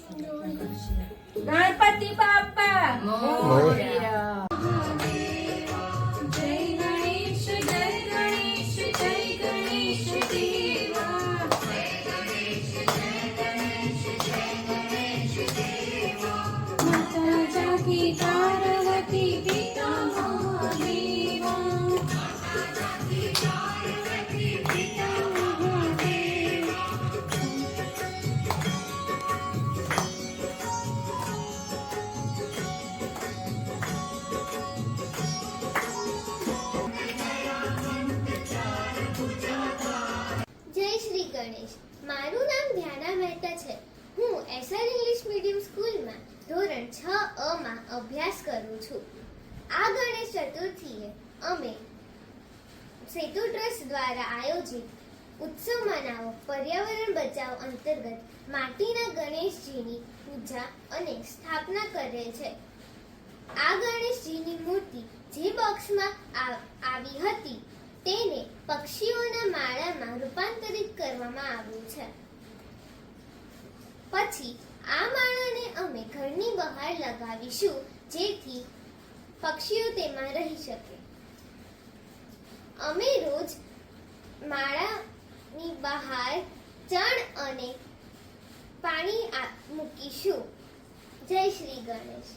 ગણપતિ બાપા મોરયા. જય ગણેશ જય ગણેશ જય ગણેશ દેવા માતા જાગી પાર્વતી પિતા જય શ્રી ગણેશ. મારું નામ ધ્યાના મહેતા છે. હું એસઆર ઇંગ્લિશ મીડિયમ સ્કૂલમાં ધોરણ 6 માં અભ્યાસ કરું છું. આ ગણેશ ચતુર્થીએ અમે સેતુ ટ્રસ્ટ દ્વારા આયોજિત ઉત્સવ મનાવો પર્યાવરણ બચાવ અંતર્ગત માટીના ગણેશજીની પૂજા અને સ્થાપના કરે છે. આ ગણેશજીની મૂર્તિ જે બોક્સમાં આવી હતી તેને પક્ષીઓના માળામાં રૂપાંતરિત કરવામાં આવ્યું છે. પછી આ માળાને અમે ઘરની બહાર લગાવીશું જેથી પક્ષીઓ તેમાં રહી શકે. અમે રોજ માળાની બહાર ચણ અને પાણી મૂકીશું. જય શ્રી ગણેશ.